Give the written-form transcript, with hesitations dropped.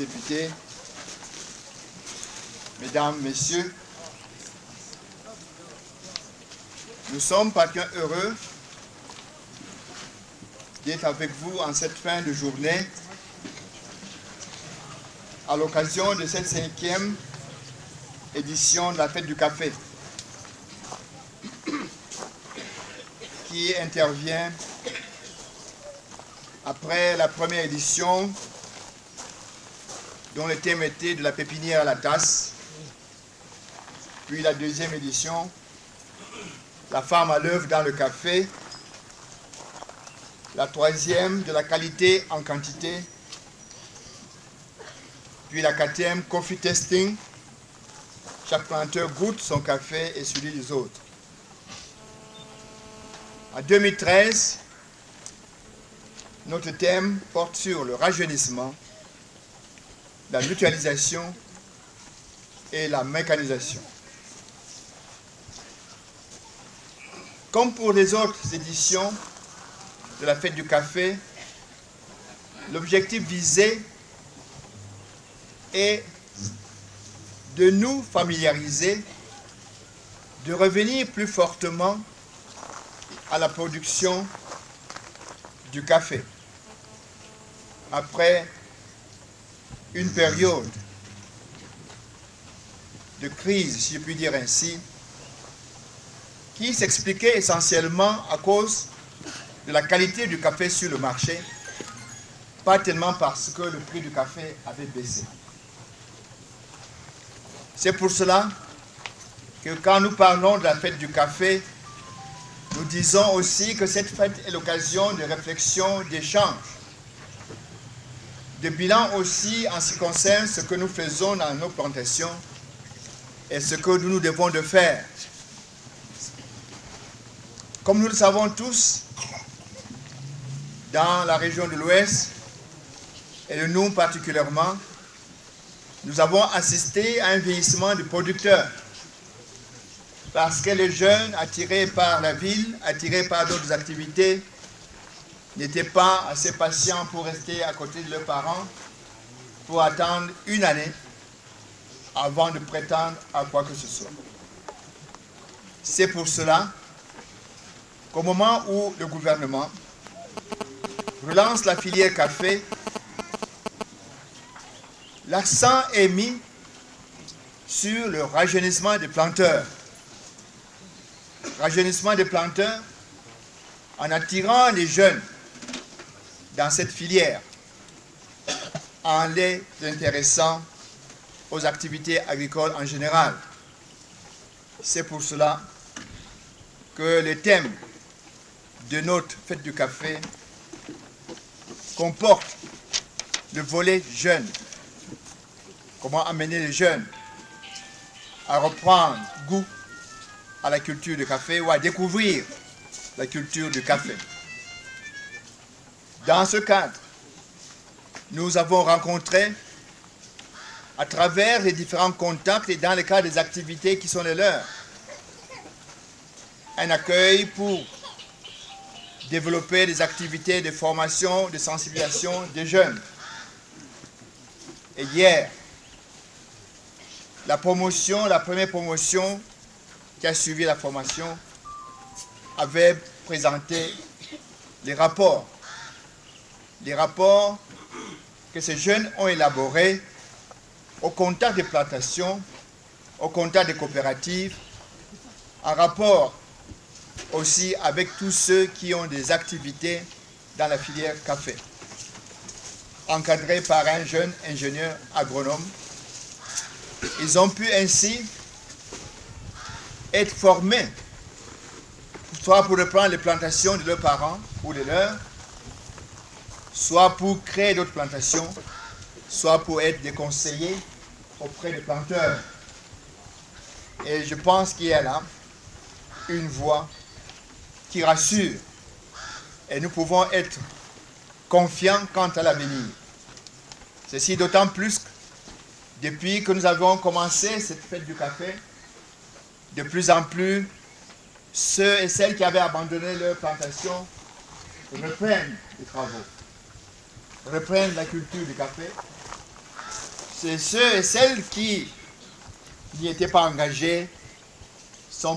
députés, mesdames, messieurs, nous sommes particulièrement heureux d'être avec vous en cette fin de journée à l'occasion de cette 5e édition de la Fête du Café qui intervient après la première édition dont le thème était de la pépinière à la tasse, puis la deuxième édition, la femme à l'œuvre dans le café, la troisième, de la qualité en quantité, puis la quatrième, coffee testing, chaque planteur goûte son café et celui des autres. En 2013, notre thème porte sur le rajeunissement, la mutualisation et la mécanisation. Comme pour les autres éditions de la Fête du Café, l'objectif visé est de nous familiariser, de revenir plus fortement à la production du café. Après une période de crise, si je puis dire ainsi, qui s'expliquait essentiellement à cause de la qualité du café sur le marché, pas tellement parce que le prix du café avait baissé. C'est pour cela que quand nous parlons de la fête du café, nous disons aussi que cette fête est l'occasion de réflexion, d'échange, de bilan aussi en ce qui concerne ce que nous faisons dans nos plantations et ce que nous devons de faire. Comme nous le savons tous, dans la région de l'Ouest, et de nous particulièrement, nous avons assisté à un vieillissement du producteur. Parce que les jeunes, attirés par la ville, attirés par d'autres activités, n'étaient pas assez patients pour rester à côté de leurs parents, pour attendre une année avant de prétendre à quoi que ce soit. C'est pour cela qu'au moment où le gouvernement relance la filière café, l'accent est mis sur le rajeunissement des planteurs. Rajeunissement des planteurs en attirant les jeunes dans cette filière, en les intéressant aux activités agricoles en général. C'est pour cela que le thème de notre fête du café comporte le volet jeune. Comment amener les jeunes à reprendre goût à la culture du café ou à découvrir la culture du café. Dans ce cadre, nous avons rencontré, à travers les différents contacts et dans le cadre des activités qui sont les leurs, un accueil pour développer des activités de formation, de sensibilisation des jeunes. Et hier, la première promotion qui a suivi la formation avait présenté les rapports que ces jeunes ont élaborés au contact des plantations, au contact des coopératives, en rapport aussi avec tous ceux qui ont des activités dans la filière café, encadrés par un jeune ingénieur agronome. Ils ont pu ainsi être formés, soit pour reprendre les plantations de leurs parents ou de leurs, soit pour créer d'autres plantations, soit pour être des conseillers auprès des planteurs. Et je pense qu'il y a là une voie qui rassure et nous pouvons être confiants quant à l'avenir. Ceci d'autant plus que depuis que nous avons commencé cette fête du café, de plus en plus, ceux et celles qui avaient abandonné leur plantation reprennent les travaux, reprennent la culture du café ceux et celles qui n'y étaient pas engagés sont